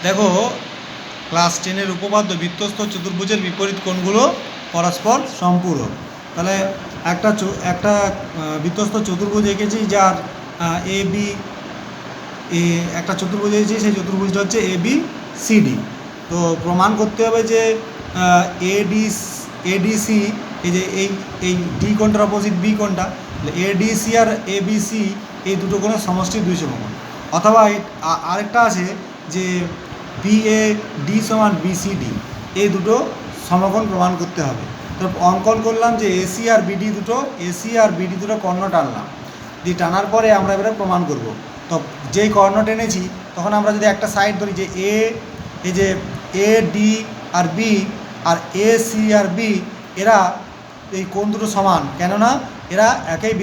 দেখো ক্লাস 10-এর উপপাদ্য বৃত্তস্থ চতুর্ভুজের বিপরীত কোণগুলো পরস্পর সম্পূরক। তাহলে একটা বৃত্তস্থ চতুর্ভুজ এঁকেছি যার এ বি, একটা চতুর্ভুজ এঁকেছি, সেই চতুর্ভুজটা হচ্ছে এ বি সি ডি। তো প্রমাণ করতে হবে যে এডিসি, এই যে এই ডি কোণটার অপোজিট বি কোণটা, এডিসি আর এবিসি এই দুটো কোণের সমষ্টি 2 সমকোণ। অথবা আরেকটা আছে যে বিএডি সমান বিসিডি, এই দুটো সমকোণ প্রমাণ করতে হবে। তো অঙ্কন করলাম যে এসি আর বিডি দুটো কর্ণ টানলাম, দিয়ে টানার পরে আমরা এবারে প্রমাণ করব। তো যেই কর্ণ টেনেছি তখন আমরা যদি একটা সাইড ধরি যে এই যে এ ডি আর বি আর এ সি আর বি, এরা এই কোণ দুটো সমান, কেননা এরা একই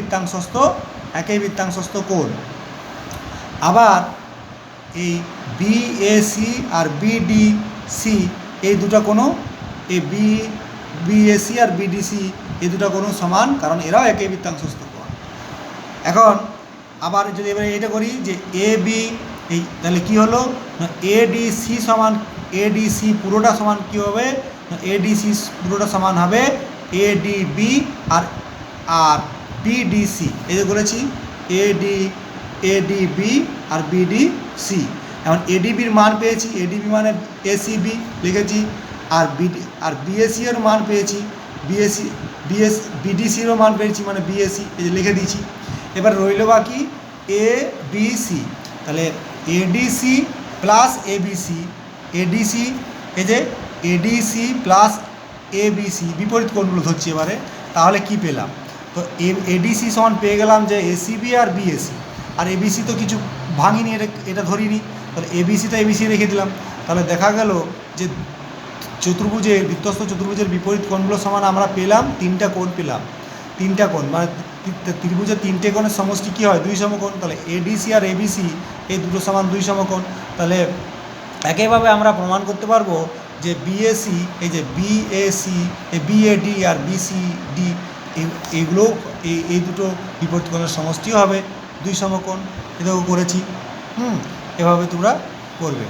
বৃত্তাংশস্থ কোণ। আবার এই বিএসি আর বিডিসি এই দুটো কোনো, এই বিএসি আর বিডিসি এই দুটো কোনো সমান, কারণ এরাও একই বৃত্তাংশস্থ কোণ। এখন আবার যদি এবারে এটা করি যে এ বি, এই তাহলে কী হলো, এডিসি সমান এডিসি পুরোটা সমান কী হবে, এডিসি পুরোটা সমান হবে এডিবি আর বিডিসি, এই যে করেছি এডিবি আর বিডিসি। এখন এডিবির মান পেয়েছি, এডিবি মানে এসিবি লিখেছি, আর বিএসির মান পেয়েছি, বিডিসিরও মান পেয়েছি মানে বিএসি, এই যে লিখে দিয়েছি। এবার রইল বাকি এ বি সি, তাহলে এডিসি প্লাস এবিসি, এডিসি এই যে এডিসি প্লাস এবিসি বিপরীত কোণগুলো ধরছি এবারে। তাহলে কি পেলাম, তো এডিসি সমান পেয়ে গেলাম যে এসিবি আর বিএসি, আর এবিসি তো কিছু ভাঙিনি, এটা ধরিনি, তাহলে এবিসি তো এবিসি রেখে দিলাম। তাহলে দেখা গেল যে বৃত্তস্থ চতুর্ভুজের বিপরীত কোণগুলো সমান আমরা পেলাম 3টা কোণ পেলাম, 3টা কোণ মানে ত্রিভুজের 3টে কোণের সমষ্টি কী হয় 2 সমকোণ। তাহলে এডিসি আর এবিসি এই দুটো সমান 2 সমকোণ। তাহলে একইভাবে আমরা প্রমাণ করতে পারবো যে বিএসি, এই যে বিএসি, বিএডি আর বিসিডি এইগুলো এই দুটো বিপরীত কোণের সমষ্টিও হবে 2 সমকোণ। এটাও করেছি। এভাবে তোমরা করবে।